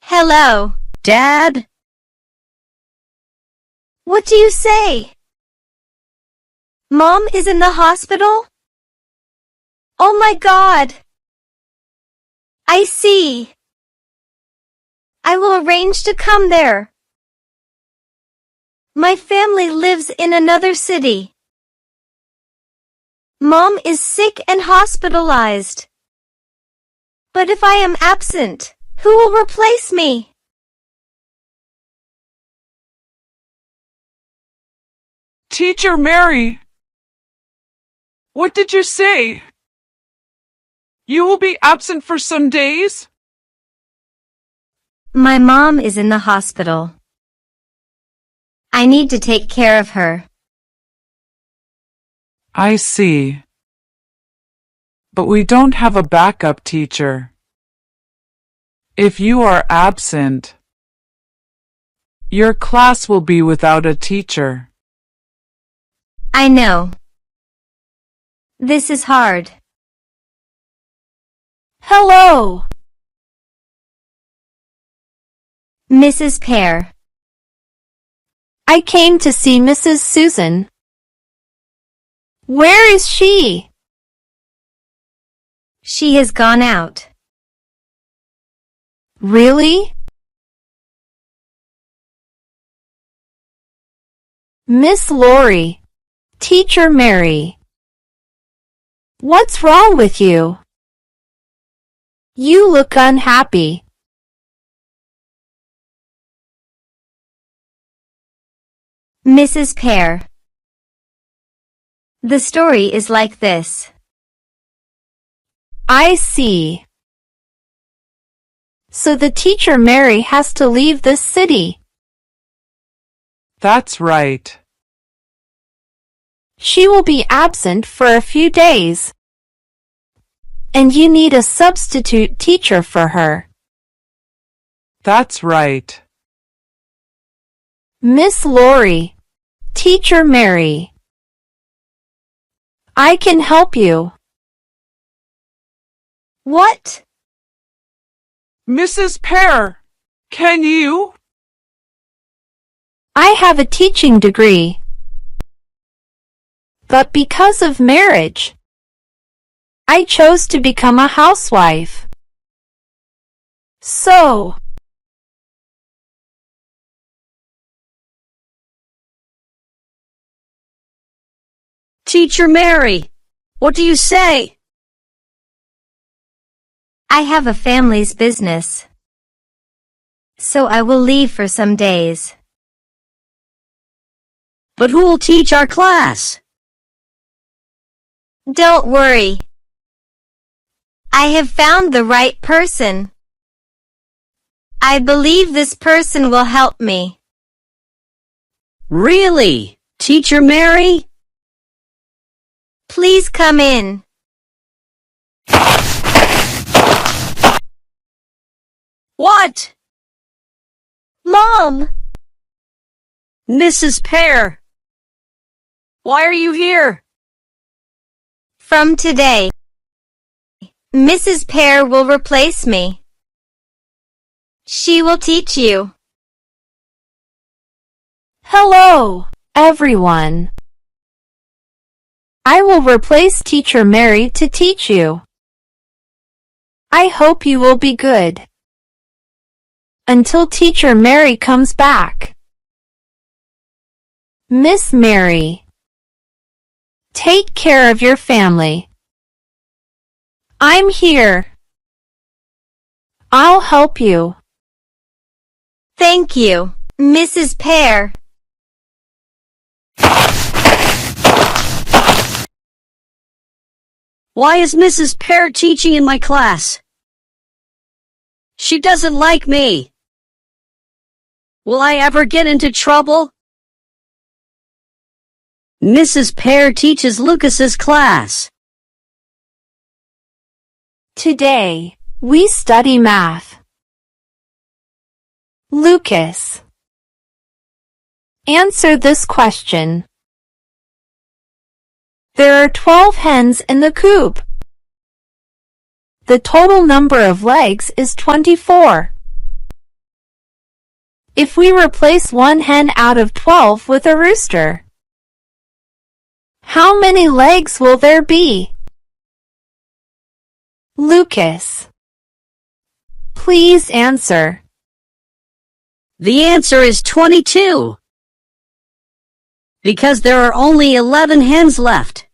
Hello, Dad? what do you say? Mom is in the hospital? Oh my God! I see. I will arrange to come there. My family lives in another city. Mom is sick and hospitalized. But if I am absent, who will replace me? Teacher Mary, what did you say? You will be absent for some days? My mom is in the hospital. I need to take care of her. I see. But we don't have a backup teacher. If you are absent, your class will be without a teacher. I know. This is hard. Hello. Mrs. Pear. I came to see Mrs. Susan. Where is she? She has gone out. Really? Miss Laurie. Teacher Mary. What's wrong with you? You look unhappy. Mrs. Pear. The story is like this. I see. So the teacher Mary has to leave this city. That's right. She will be absent for a few days. And you need a substitute teacher for her. That's right. Miss Laurie. Teacher Mary. I can help you. What? Mrs. Pear, can you? I have a teaching degree. But because of marriage, I chose to become a housewife. So, Teacher Mary, what do you say? I have a family's business. So I will leave for some days. But who will teach our class? Don't worry. I have found the right person. I believe this person will help me. Really? Teacher Mary? Please come in. What? Mom! Mrs. Pear. Why are you here? From today, Mrs. Pear will replace me. She will teach you. Hello, everyone. I will replace Teacher Mary to teach you. I hope you will be good. Until Teacher Mary comes back. Miss Mary. Take care of your family. I'm here. I'll help you. Thank you, Mrs. Pear. Why is Mrs. Pear teaching in my class? She doesn't like me. Will I ever get into trouble? Mrs. Pear teaches Lucas's class. Today, we study math. Lucas. Answer this question. There are 12 hens in the coop. The total number of legs is 24. if we replace one hen out of 12 with a rooster? How many legs will there be? Lucas, please answer. The answer is 22. Because there are only 11 hens left.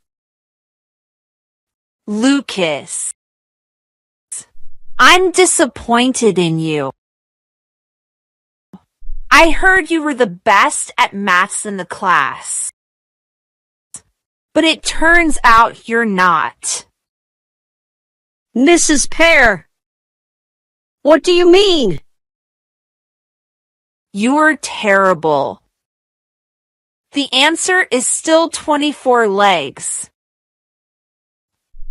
Lucas, I'm disappointed in you. I heard you were the best at maths in the class. But it turns out you're not. Mrs. Pear, what do you mean? You're terrible. The answer is still 24 legs.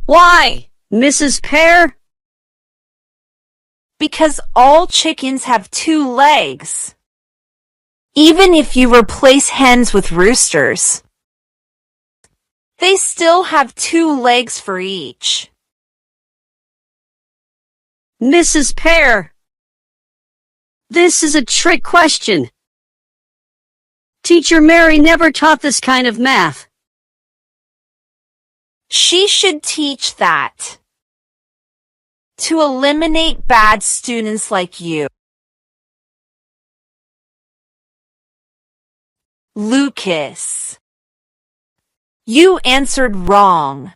Why, Mrs. Pear? Because all chickens have 2 legs. Even if you replace hens with roosters, they still have 2 legs for each. Mrs. Pear, this is a trick question. Teacher Mary never taught this kind of math. She should teach that to eliminate bad students like you. Lucas, you answered wrong.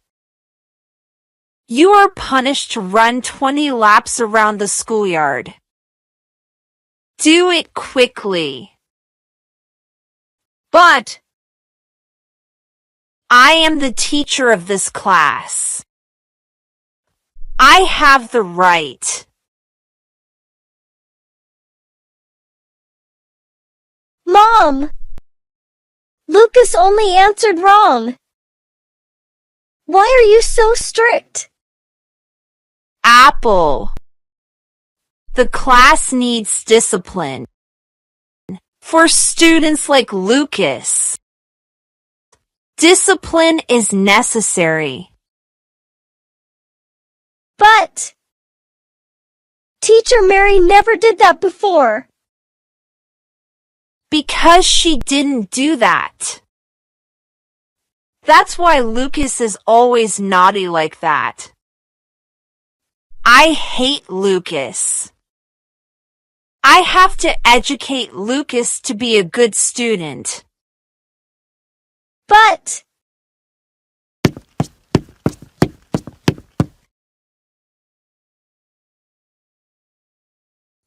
You are punished to run 20 laps around the schoolyard. Do it quickly. But I am the teacher of this class. I have the right. Mom! Lucas only answered wrong. Why are you so strict? Apple. The class needs discipline. For students like Lucas, discipline is necessary. But Teacher Mary never did that before. Because she didn't do that. That's why Lucas is always naughty like that. I hate Lucas. I have to educate Lucas to be a good student. But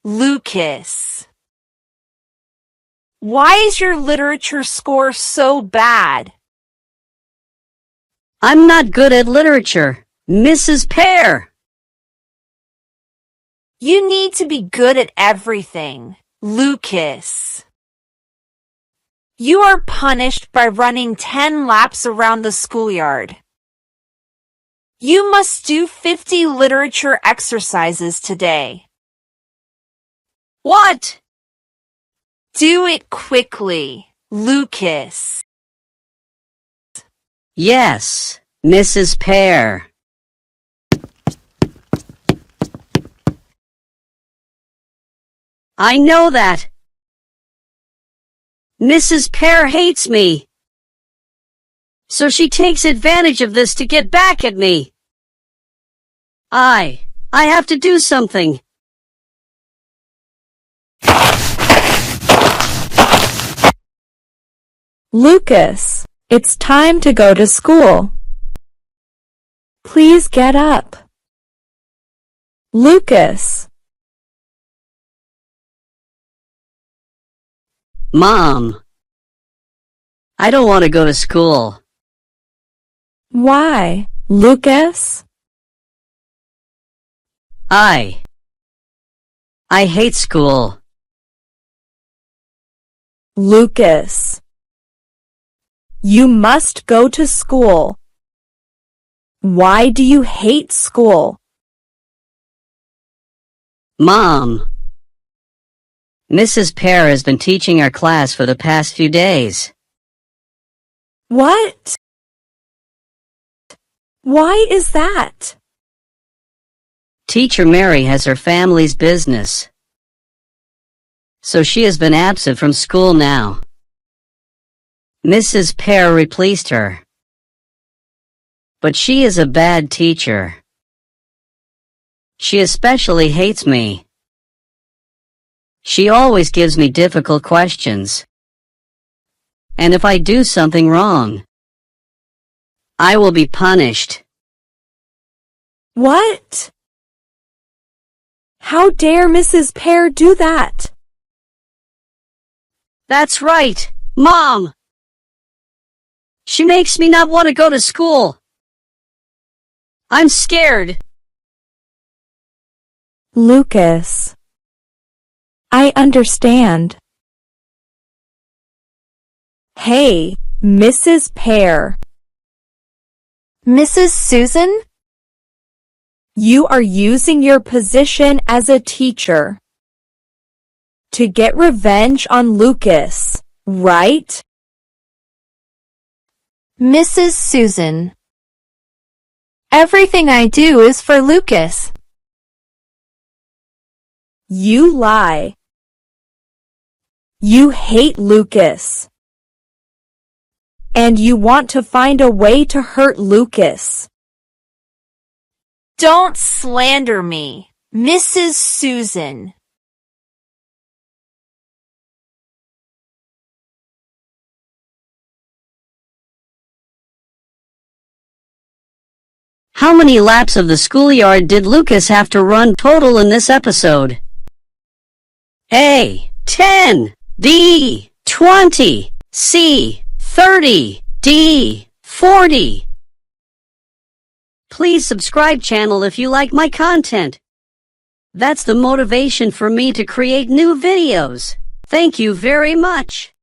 Lucas, why is your literature score so bad? I'm not good at literature, Mrs. Pear. You need to be good at everything, Lucas. You are punished by running 10 laps around the schoolyard. You must do 50 literature exercises today. What? Do it quickly, Lucas. Yes, Mrs. Pear. I know that. Mrs. Pear hates me. So she takes advantage of this to get back at me. I have to do something. Lucas, it's time to go to school. Please get up. Lucas. Mom, I don't want to go to school. Why, Lucas? I hate school. Lucas, you must go to school. Why do you hate school? Mom, Mrs. Pear has been teaching our class for the past few days. What? Why is that? Teacher Mary has her family's business. So she has been absent from school now. Mrs. Pear replaced her. But she is a bad teacher. She especially hates me. She always gives me difficult questions. And if I do something wrong, I will be punished. What? How dare Mrs. Pear do that? That's right, Mom! She makes me not want to go to school. I'm scared. Lucas, I understand. Hey, Mrs. Pear. Mrs. Susan? You are using your position as a teacher to get revenge on Lucas, right? Mrs. Susan, everything I do is for Lucas. You lie. You hate Lucas. And you want to find a way to hurt Lucas. Don't slander me, Mrs. Susan. How many laps of the schoolyard did Lucas have to run total in this episode? A. 10. B. 20. C. 30. D. 40. Please subscribe channel if you like my content. That's the motivation for me to create new videos. Thank you very much.